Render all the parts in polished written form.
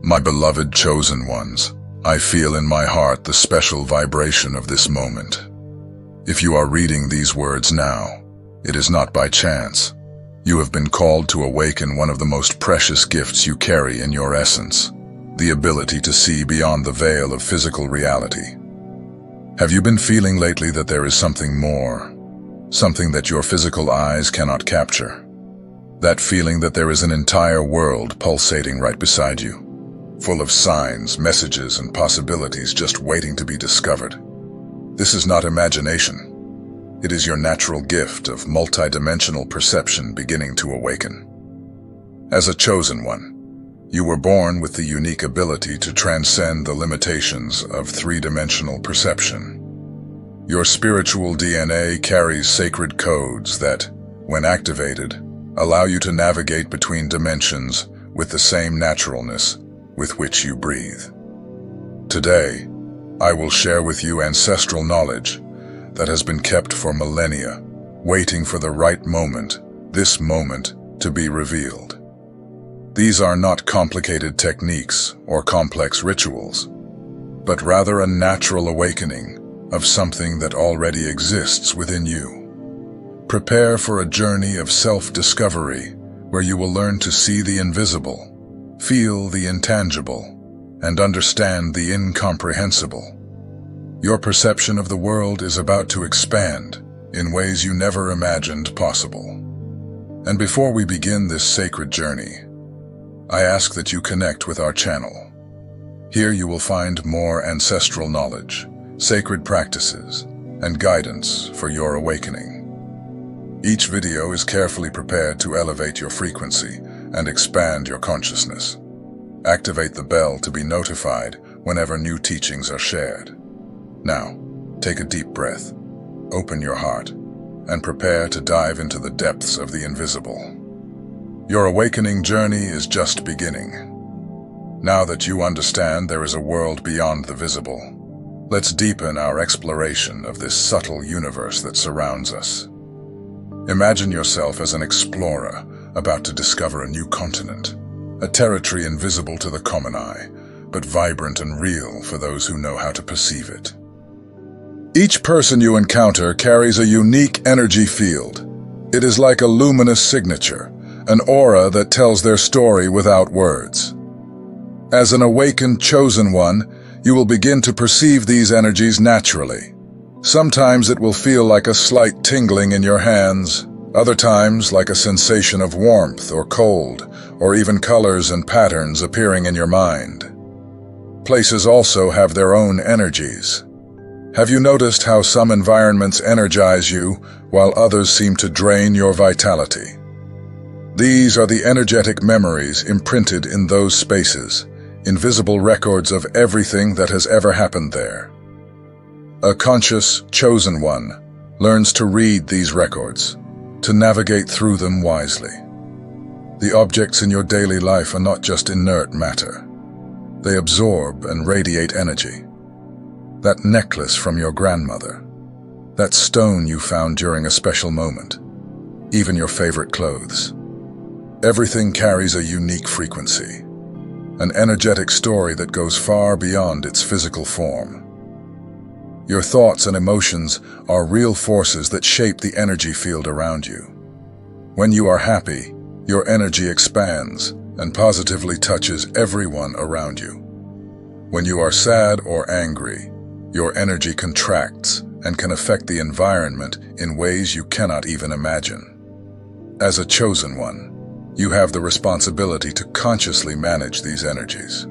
My beloved chosen ones, I feel in my heart the special vibration of this moment. If you are reading these words now, it is not by chance. You have been called to awaken one of the most precious gifts you carry in your essence, the ability to see beyond the veil of physical reality. Have you been feeling lately that there is something more, something that your physical eyes cannot capture? That feeling that there is an entire world pulsating right beside you, full of signs, messages, and possibilities just waiting to be discovered. This is not imagination. It is your natural gift of multidimensional perception beginning to awaken. As a chosen one, you were born with the unique ability to transcend the limitations of three-dimensional perception. Your spiritual DNA carries sacred codes that, when activated, allow you to navigate between dimensions with the same naturalness with which you breathe. Today, I will share with you ancestral knowledge that has been kept for millennia, waiting for the right moment, this moment, to be revealed. These are not complicated techniques or complex rituals, but rather a natural awakening of something that already exists within you. Prepare for a journey of self-discovery where you will learn to see the invisible, feel the intangible, and understand the incomprehensible. Your perception of the world is about to expand in ways you never imagined possible. And before we begin this sacred journey, I ask that you connect with our channel. Here you will find more ancestral knowledge, sacred practices, and guidance for your awakening. Each video is carefully prepared to elevate your frequency and expand your consciousness. Activate the bell to be notified whenever new teachings are shared. Now, take a deep breath, open your heart, and prepare to dive into the depths of the invisible. Your awakening journey is just beginning. Now that you understand there is a world beyond the visible, let's deepen our exploration of this subtle universe that surrounds us. Imagine yourself as an explorer about to discover a new continent, a territory invisible to the common eye, but vibrant and real for those who know how to perceive it. Each person you encounter carries a unique energy field. It is like a luminous signature, an aura that tells their story without words. As an awakened chosen one, you will begin to perceive these energies naturally. Sometimes it will feel like a slight tingling in your hands, other times like a sensation of warmth or cold, or even colors and patterns appearing in your mind. Places also have their own energies. Have you noticed how some environments energize you while others seem to drain your vitality? These are the energetic memories imprinted in those spaces, invisible records of everything that has ever happened there. A conscious, chosen one learns to read these records, to navigate through them wisely. The objects in your daily life are not just inert matter. They absorb and radiate energy. That necklace from your grandmother, that stone you found during a special moment, even your favorite clothes. Everything carries a unique frequency, an energetic story that goes far beyond its physical form. Your thoughts and emotions are real forces that shape the energy field around you. When you are happy, your energy expands and positively touches everyone around you. When you are sad or angry, your energy contracts and can affect the environment in ways you cannot even imagine. As a chosen one, you have the responsibility to consciously manage these energies.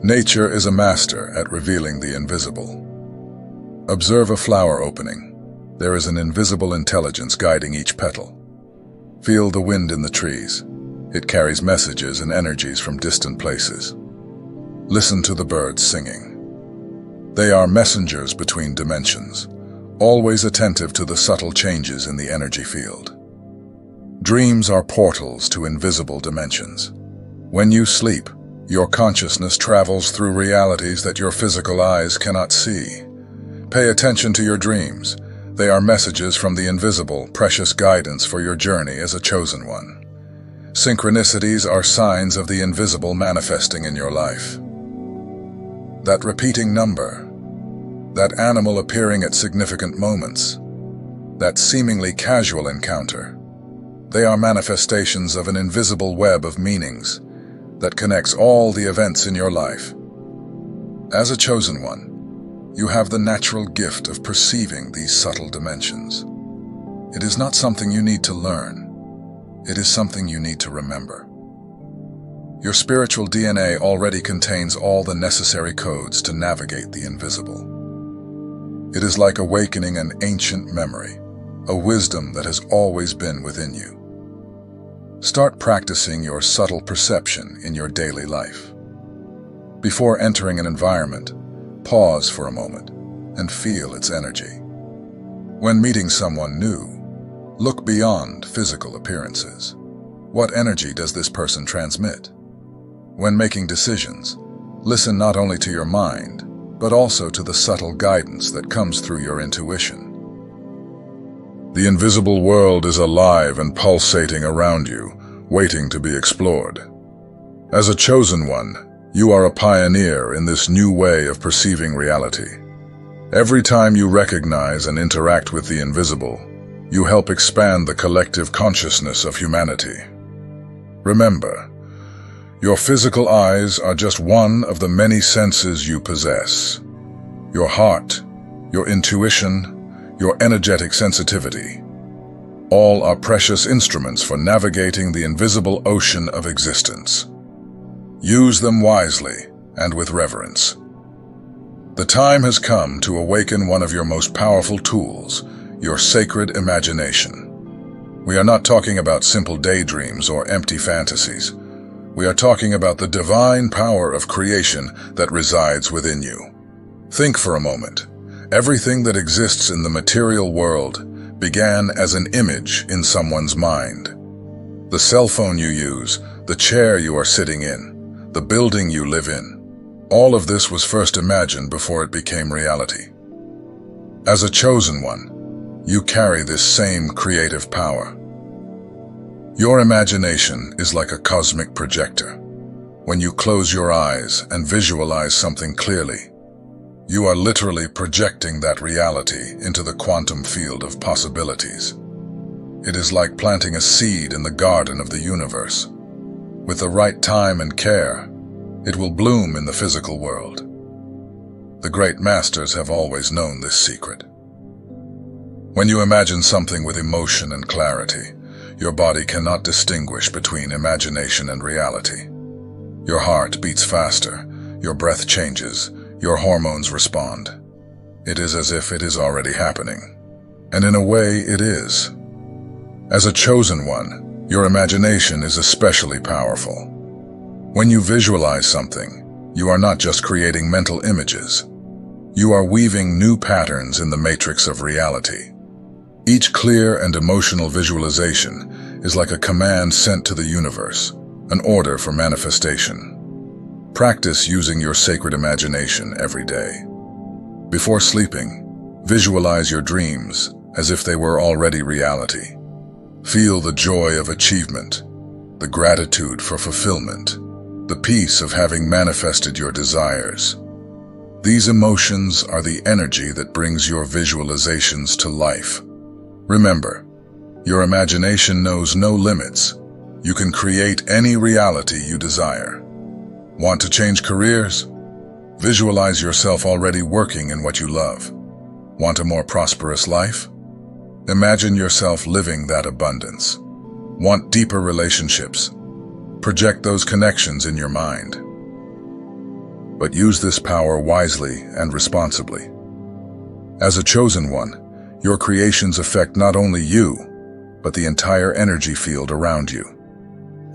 Nature is a master at revealing the invisible. Observe a flower opening. There is an invisible intelligence guiding each petal. Feel the wind in the trees. It carries messages and energies from distant places. Listen to the birds singing. They are messengers between dimensions, always attentive to the subtle changes in the energy field. Dreams are portals to invisible dimensions. When you sleep, your consciousness travels through realities that your physical eyes cannot see. Pay attention to your dreams. They are messages from the invisible, precious guidance for your journey as a chosen one. Synchronicities are signs of the invisible manifesting in your life. That repeating number, that animal appearing at significant moments, that seemingly casual encounter, they are manifestations of an invisible web of meanings that connects all the events in your life. As a chosen one, you have the natural gift of perceiving these subtle dimensions. It is not something you need to learn. It is something you need to remember. Your spiritual DNA already contains all the necessary codes to navigate the invisible. It is like awakening an ancient memory, a wisdom that has always been within you. Start practicing your subtle perception in your daily life. Before entering an environment, pause for a moment and feel its energy. When meeting someone new, look beyond physical appearances. What energy does this person transmit? When making decisions, listen not only to your mind, but also to the subtle guidance that comes through your intuition. The invisible world is alive and pulsating around you, waiting to be explored. As a chosen one, you are a pioneer in this new way of perceiving reality. Every time you recognize and interact with the invisible, you help expand the collective consciousness of humanity. Remember, your physical eyes are just one of the many senses you possess. Your heart, your intuition, your energetic sensitivity, all are precious instruments for navigating the invisible ocean of existence. Use them wisely and with reverence. The time has come to awaken one of your most powerful tools, your sacred imagination. We are not talking about simple daydreams or empty fantasies. We are talking about the divine power of creation that resides within you. Think for a moment. Everything that exists in the material world began as an image in someone's mind. The cell phone you use, the chair you are sitting in, the building you live in, all of this was first imagined before it became reality. As a chosen one, you carry this same creative power. Your imagination is like a cosmic projector. When you close your eyes and visualize something clearly, you are literally projecting that reality into the quantum field of possibilities. It is like planting a seed in the garden of the universe. With the right time and care, it will bloom in the physical world. The great masters have always known this secret. When you imagine something with emotion and clarity, your body cannot distinguish between imagination and reality. Your heart beats faster, your breath changes, your hormones respond. It is as if it is already happening. And in a way, it is. As a chosen one, your imagination is especially powerful. When you visualize something, you are not just creating mental images. You are weaving new patterns in the matrix of reality. Each clear and emotional visualization is like a command sent to the universe, an order for manifestation. Practice using your sacred imagination every day. Before sleeping, visualize your dreams as if they were already reality. Feel the joy of achievement, the gratitude for fulfillment, the peace of having manifested your desires. These emotions are the energy that brings your visualizations to life. Remember, your imagination knows no limits. You can create any reality you desire. Want to change careers? Visualize yourself already working in what you love. Want a more prosperous life? Imagine yourself living that abundance. Want deeper relationships? Project those connections in your mind. But use this power wisely and responsibly. As a chosen one, your creations affect not only you, but the entire energy field around you.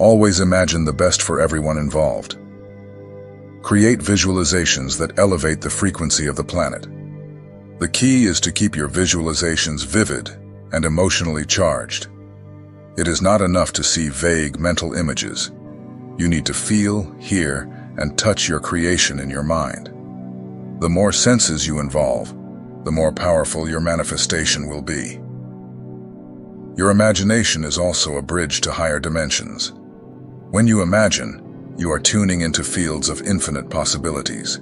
Always imagine the best for everyone involved. Create visualizations that elevate the frequency of the planet. The key is to keep your visualizations vivid and emotionally charged. It is not enough to see vague mental images. You need to feel, hear, and touch your creation in your mind. The more senses you involve, the more powerful your manifestation will be. Your imagination is also a bridge to higher dimensions. When you imagine, you are tuning into fields of infinite possibilities.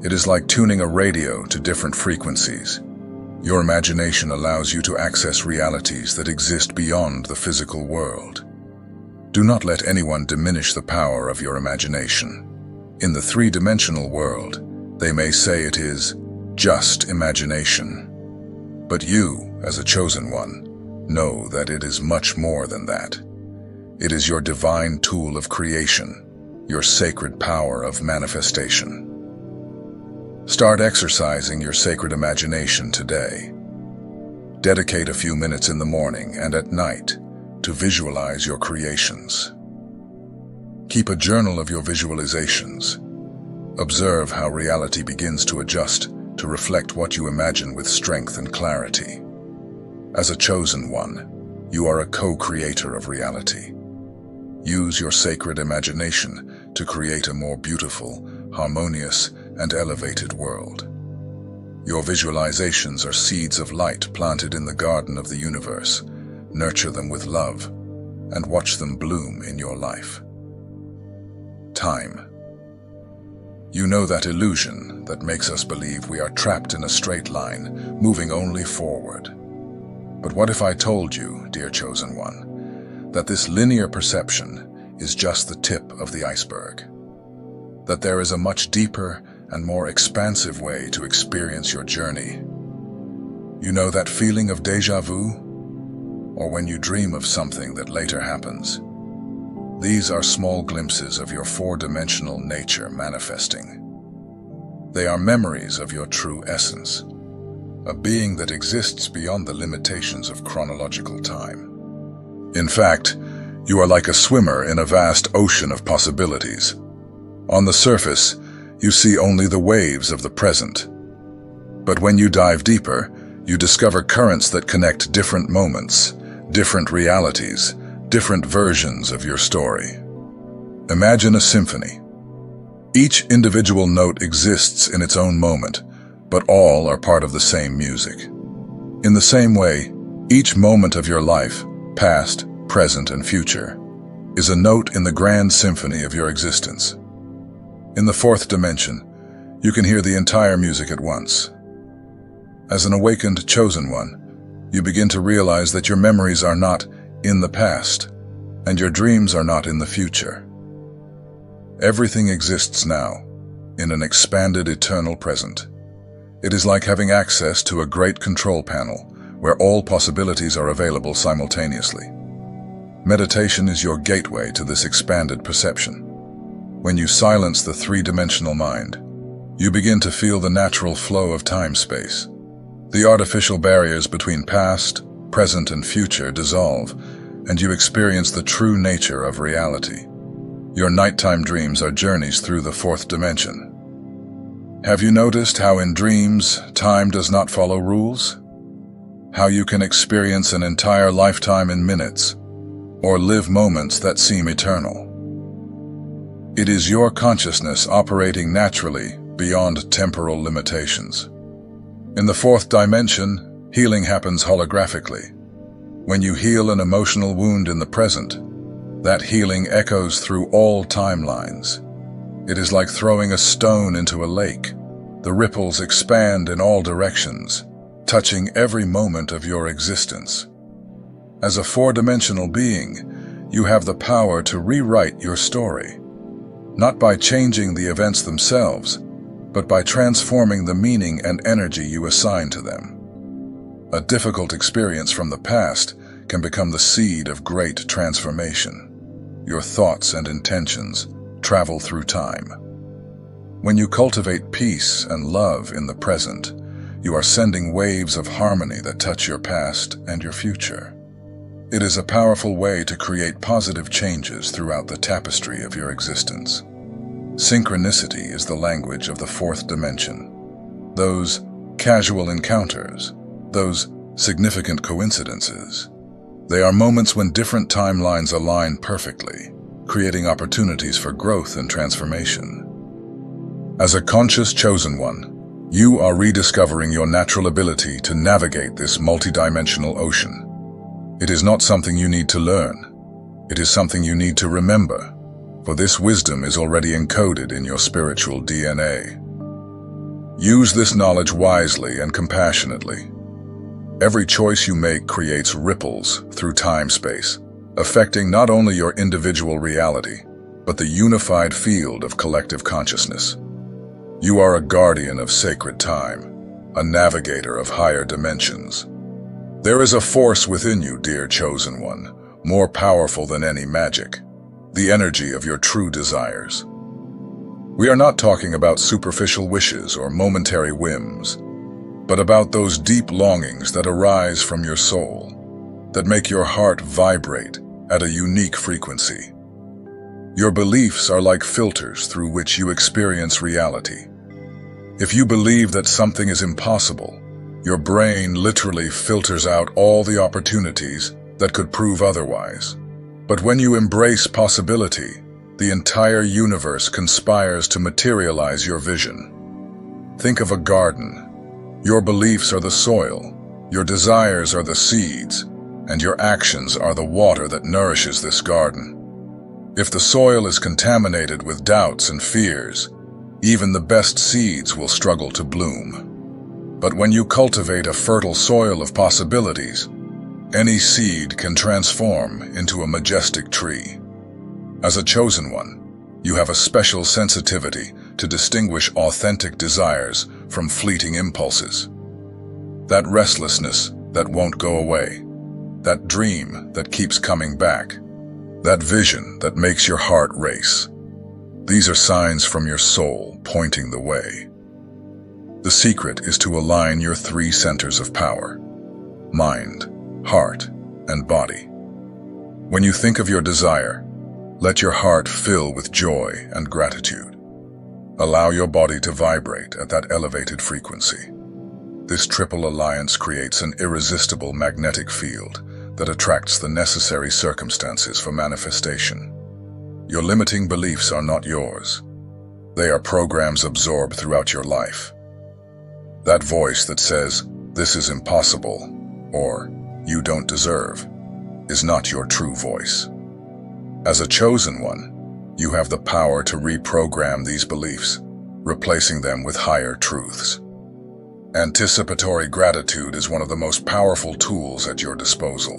It is like tuning a radio to different frequencies. Your imagination allows you to access realities that exist beyond the physical world. Do not let anyone diminish the power of your imagination. In the three-dimensional world, they may say it is just imagination. But you, as a chosen one, know that it is much more than that. It is your divine tool of creation, your sacred power of manifestation. Start exercising your sacred imagination today. Dedicate a few minutes in the morning and at night to visualize your creations. Keep a journal of your visualizations. Observe how reality begins to adjust to reflect what you imagine with strength and clarity. As a chosen one, you are a co-creator of reality. Use your sacred imagination to create a more beautiful, harmonious, and elevated world. Your visualizations are seeds of light planted in the garden of the universe. Nurture them with love and watch them bloom in your life. Time. You know that illusion that makes us believe we are trapped in a straight line, moving only forward. But what if I told you, dear chosen one, that this linear perception is just the tip of the iceberg? That there is a much deeper and more expansive way to experience your journey? You know that feeling of déjà vu? Or when you dream of something that later happens? These are small glimpses of your four-dimensional nature manifesting. They are memories of your true essence, a being that exists beyond the limitations of chronological time. In fact, you are like a swimmer in a vast ocean of possibilities. On the surface, you see only the waves of the present. But when you dive deeper, you discover currents that connect different moments, different realities, different versions of your story. Imagine a symphony. Each individual note exists in its own moment, but all are part of the same music. In the same way, each moment of your life, past, present, and future, is a note in the grand symphony of your existence. In the fourth dimension, you can hear the entire music at once. As an awakened chosen one, you begin to realize that your memories are not in the past, and your dreams are not in the future. Everything exists now, in an expanded eternal present. It is like having access to a great control panel, where all possibilities are available simultaneously. Meditation is your gateway to this expanded perception. When you silence the three-dimensional mind, you begin to feel the natural flow of time-space. The artificial barriers between past, present, and future dissolve, and you experience the true nature of reality. Your nighttime dreams are journeys through the fourth dimension. Have you noticed how in dreams, time does not follow rules? How you can experience an entire lifetime in minutes, or live moments that seem eternal? It is your consciousness operating naturally beyond temporal limitations. In the fourth dimension, healing happens holographically. When you heal an emotional wound in the present, that healing echoes through all timelines. It is like throwing a stone into a lake. The ripples expand in all directions, touching every moment of your existence. As a four-dimensional being, you have the power to rewrite your story, not by changing the events themselves, but by transforming the meaning and energy you assign to them. A difficult experience from the past can become the seed of great transformation. Your thoughts and intentions travel through time. When you cultivate peace and love in the present, you are sending waves of harmony that touch your past and your future. It is a powerful way to create positive changes throughout the tapestry of your existence. Synchronicity is the language of the fourth dimension. Those casual encounters, those significant coincidences. They are moments when different timelines align perfectly, creating opportunities for growth and transformation. As a conscious chosen one, you are rediscovering your natural ability to navigate this multidimensional ocean. It is not something you need to learn. It is something you need to remember, for this wisdom is already encoded in your spiritual DNA. Use this knowledge wisely and compassionately. Every choice you make creates ripples through time-space, affecting not only your individual reality, but the unified field of collective consciousness. You are a guardian of sacred time, a navigator of higher dimensions. There is a force within you, dear chosen one, more powerful than any magic, the energy of your true desires. We are not talking about superficial wishes or momentary whims, but about those deep longings that arise from your soul, that make your heart vibrate at a unique frequency. Your beliefs are like filters through which you experience reality. If you believe that something is impossible, your brain literally filters out all the opportunities that could prove otherwise. But when you embrace possibility, the entire universe conspires to materialize your vision. Think of a garden. Your beliefs are the soil, your desires are the seeds, and your actions are the water that nourishes this garden. If the soil is contaminated with doubts and fears, even the best seeds will struggle to bloom. But when you cultivate a fertile soil of possibilities, any seed can transform into a majestic tree. As a chosen one, you have a special sensitivity to distinguish authentic desires from fleeting impulses. That restlessness that won't go away, that dream that keeps coming back, that vision that makes your heart race. These are signs from your soul pointing the way. The secret is to align your three centers of power: mind, heart, and body. When you think of your desire, let your heart fill with joy and gratitude. Allow your body to vibrate at that elevated frequency. This triple alliance creates an irresistible magnetic field that attracts the necessary circumstances for manifestation. Your limiting beliefs are not yours. They are programs absorbed throughout your life. That voice that says, "This is impossible," or "You don't deserve," is not your true voice. As a chosen one, you have the power to reprogram these beliefs, replacing them with higher truths. Anticipatory gratitude is one of the most powerful tools at your disposal.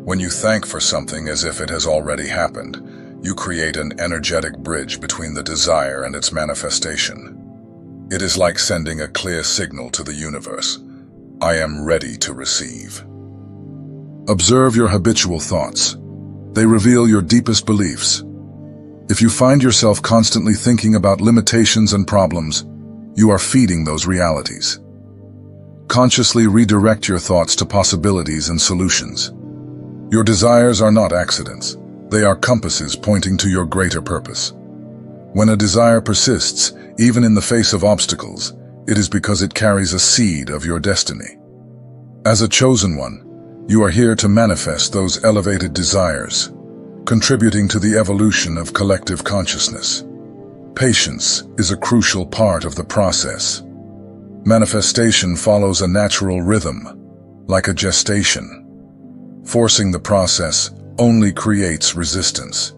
When you thank for something as if it has already happened, you create an energetic bridge between the desire and its manifestation. It is like sending a clear signal to the universe: I am ready to receive. Observe your habitual thoughts. They reveal your deepest beliefs. If you find yourself constantly thinking about limitations and problems, you are feeding those realities. Consciously redirect your thoughts to possibilities and solutions. Your desires are not accidents. They are compasses pointing to your greater purpose. When a desire persists, even in the face of obstacles, it is because it carries a seed of your destiny. As a chosen one, you are here to manifest those elevated desires, contributing to the evolution of collective consciousness. Patience is a crucial part of the process. Manifestation follows a natural rhythm, like a gestation. Forcing the process only creates resistance.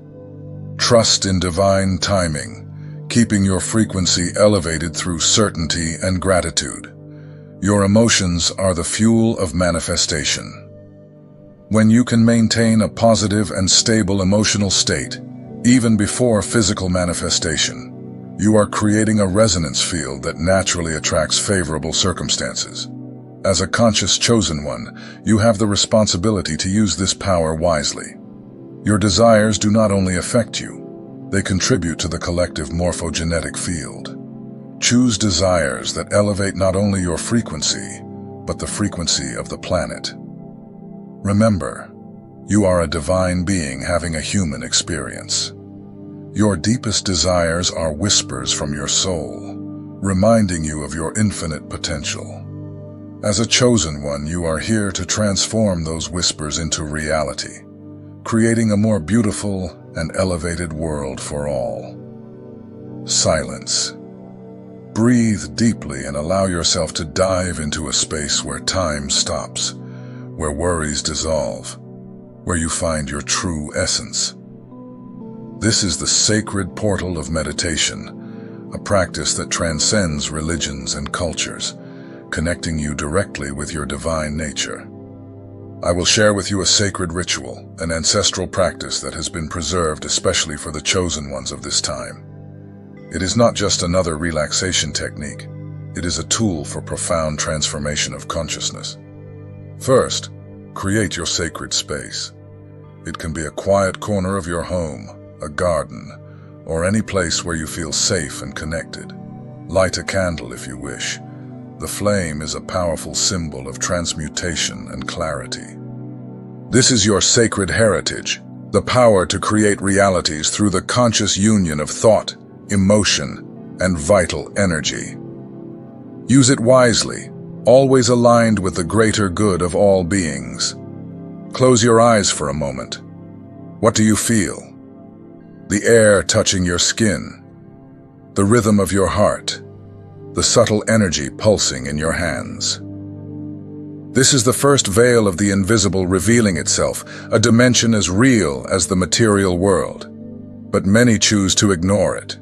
Trust in divine timing, keeping your frequency elevated through certainty and gratitude. Your emotions are the fuel of manifestation. When you can maintain a positive and stable emotional state, even before physical manifestation, you are creating a resonance field that naturally attracts favorable circumstances. As a conscious chosen one, you have the responsibility to use this power wisely. Your desires do not only affect you, they contribute to the collective morphogenetic field. Choose desires that elevate not only your frequency, but the frequency of the planet. Remember, you are a divine being having a human experience. Your deepest desires are whispers from your soul, reminding you of your infinite potential. As a chosen one, you are here to transform those whispers into reality, creating a more beautiful and elevated world for all. Silence. Breathe deeply and allow yourself to dive into a space where time stops, where worries dissolve, where you find your true essence. This is the sacred portal of meditation, a practice that transcends religions and cultures, connecting you directly with your divine nature. I will share with you a sacred ritual, an ancestral practice that has been preserved especially for the chosen ones of this time. It is not just another relaxation technique. It is a tool for profound transformation of consciousness. First, create your sacred space. It can be a quiet corner of your home, a garden, or any place where you feel safe and connected. Light a candle if you wish. The flame is a powerful symbol of transmutation and clarity. This is your sacred heritage, the power to create realities through the conscious union of thought, emotion, and vital energy. Use it wisely, always aligned with the greater good of all beings. Close your eyes for a moment. What do you feel? The air touching your skin, the rhythm of your heart, the subtle energy pulsing in your hands. This is the first veil of the invisible revealing itself, a dimension as real as the material world. But many choose to ignore it.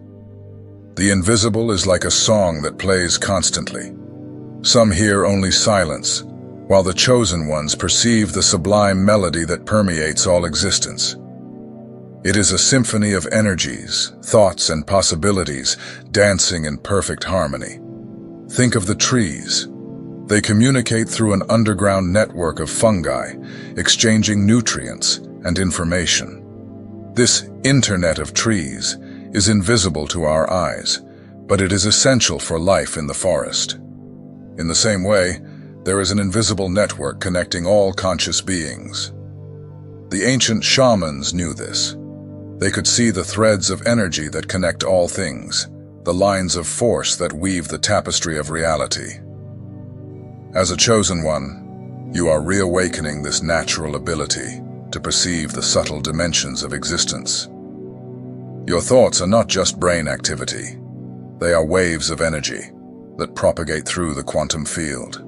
The invisible is like a song that plays constantly. Some hear only silence, while the chosen ones perceive the sublime melody that permeates all existence. It is a symphony of energies, thoughts, and possibilities, dancing in perfect harmony. Think of the trees. They communicate through an underground network of fungi, exchanging nutrients and information. This internet of trees is invisible to our eyes, but it is essential for life in the forest. In the same way, there is an invisible network connecting all conscious beings. The ancient shamans knew this. They could see the threads of energy that connect all things, the lines of force that weave the tapestry of reality. As a chosen one, you are reawakening this natural ability to perceive the subtle dimensions of existence. Your thoughts are not just brain activity. They are waves of energy that propagate through the quantum field.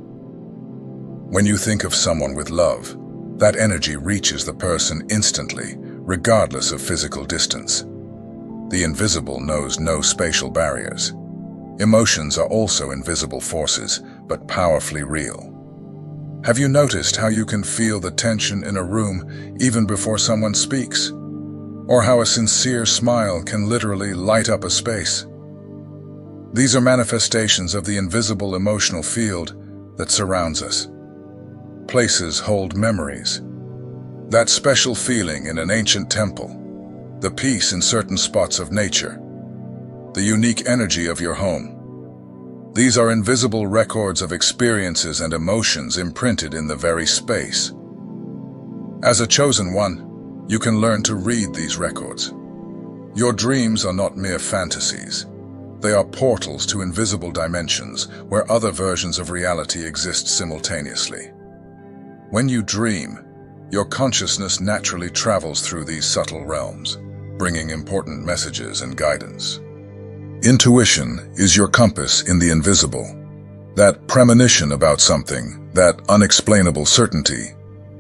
When you think of someone with love, that energy reaches the person instantly, regardless of physical distance. The invisible knows no spatial barriers. Emotions are also invisible forces, but powerfully real. Have you noticed how you can feel the tension in a room even before someone speaks? Or how a sincere smile can literally light up a space? These are manifestations of the invisible emotional field that surrounds us. Places hold memories. That special feeling in an ancient temple, the peace in certain spots of nature, the unique energy of your home. These are invisible records of experiences and emotions imprinted in the very space. As a chosen one, you can learn to read these records. Your dreams are not mere fantasies. They are portals to invisible dimensions where other versions of reality exist simultaneously. When you dream, your consciousness naturally travels through these subtle realms, bringing important messages and guidance. Intuition is your compass in the invisible. That premonition about something, that unexplainable certainty.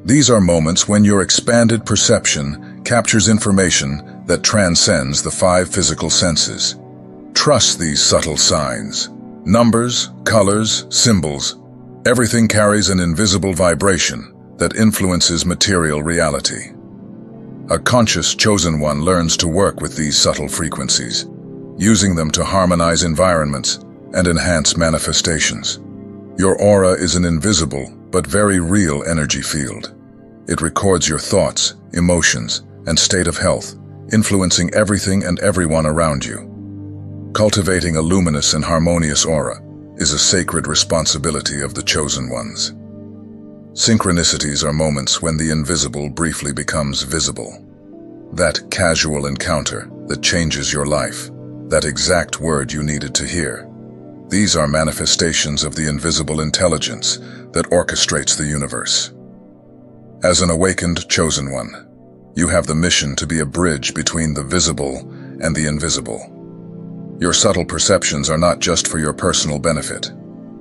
These are moments when your expanded perception captures information that transcends the 5 physical senses. Trust these subtle signs. Numbers, colors, symbols. Everything carries an invisible vibration that influences material reality. A conscious chosen one learns to work with these subtle frequencies, using them to harmonize environments and enhance manifestations. Your aura is an invisible but very real energy field. It records your thoughts, emotions, and state of health, influencing everything and everyone around you. Cultivating a luminous and harmonious aura is a sacred responsibility of the chosen ones. Synchronicities are moments when the invisible briefly becomes visible. That casual encounter that changes your life, that exact word you needed to hear. These are manifestations of the invisible intelligence that orchestrates the universe. As an awakened chosen one, you have the mission to be a bridge between the visible and the invisible. Your subtle perceptions are not just for your personal benefit.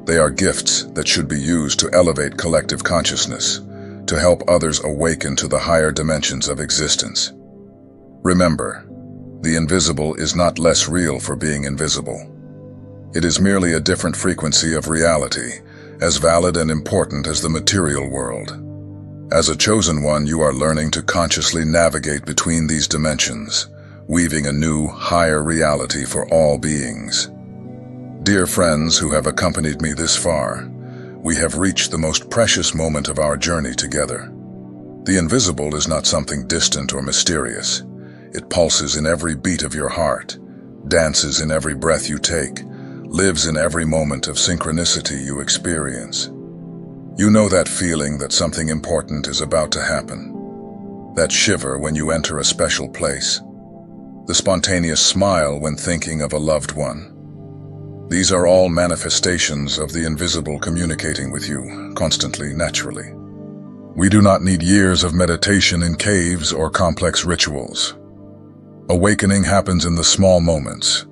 They are gifts that should be used to elevate collective consciousness, to help others awaken to the higher dimensions of existence. Remember, the invisible is not less real for being invisible. It is merely a different frequency of reality, as valid and important as the material world. As a chosen one, you are learning to consciously navigate between these dimensions, weaving a new, higher reality for all beings. Dear friends who have accompanied me this far, we have reached the most precious moment of our journey together. The invisible is not something distant or mysterious. It pulses in every beat of your heart, dances in every breath you take, lives in every moment of synchronicity you experience. You know that feeling that something important is about to happen. That shiver when you enter a special place. The spontaneous smile when thinking of a loved one. These are all manifestations of the invisible communicating with you, constantly, naturally. We do not need years of meditation in caves or complex rituals. Awakening happens in the small moments,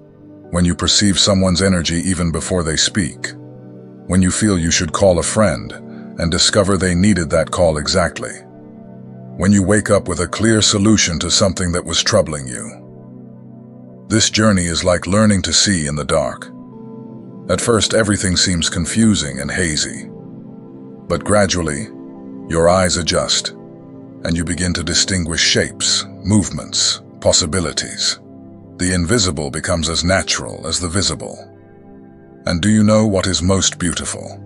when you perceive someone's energy even before they speak, when you feel you should call a friend and discover they needed that call exactly, when you wake up with a clear solution to something that was troubling you. This journey is like learning to see in the dark. At first, everything seems confusing and hazy, but gradually, your eyes adjust, and you begin to distinguish shapes, movements, possibilities. The invisible becomes as natural as the visible. And do you know what is most beautiful?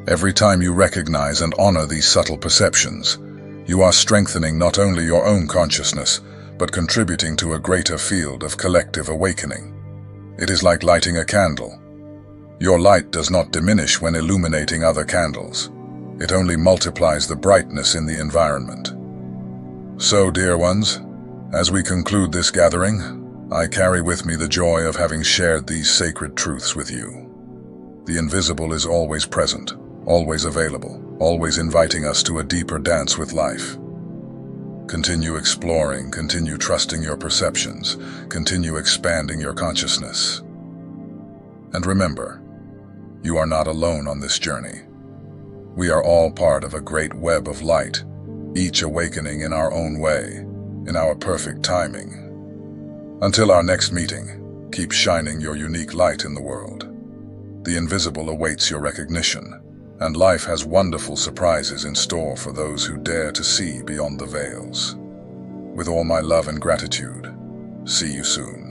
Every time you recognize and honor these subtle perceptions, you are strengthening not only your own consciousness, but contributing to a greater field of collective awakening. It is like lighting a candle. Your light does not diminish when illuminating other candles. It only multiplies the brightness in the environment. So, dear ones, as we conclude this gathering, I carry with me the joy of having shared these sacred truths with you. The invisible is always present, always available, always inviting us to a deeper dance with life. Continue exploring, continue trusting your perceptions, continue expanding your consciousness. And remember, you are not alone on this journey. We are all part of a great web of light, each awakening in our own way, in our perfect timing. Until our next meeting, keep shining your unique light in the world. The invisible awaits your recognition, and life has wonderful surprises in store for those who dare to see beyond the veils. With all my love and gratitude, see you soon.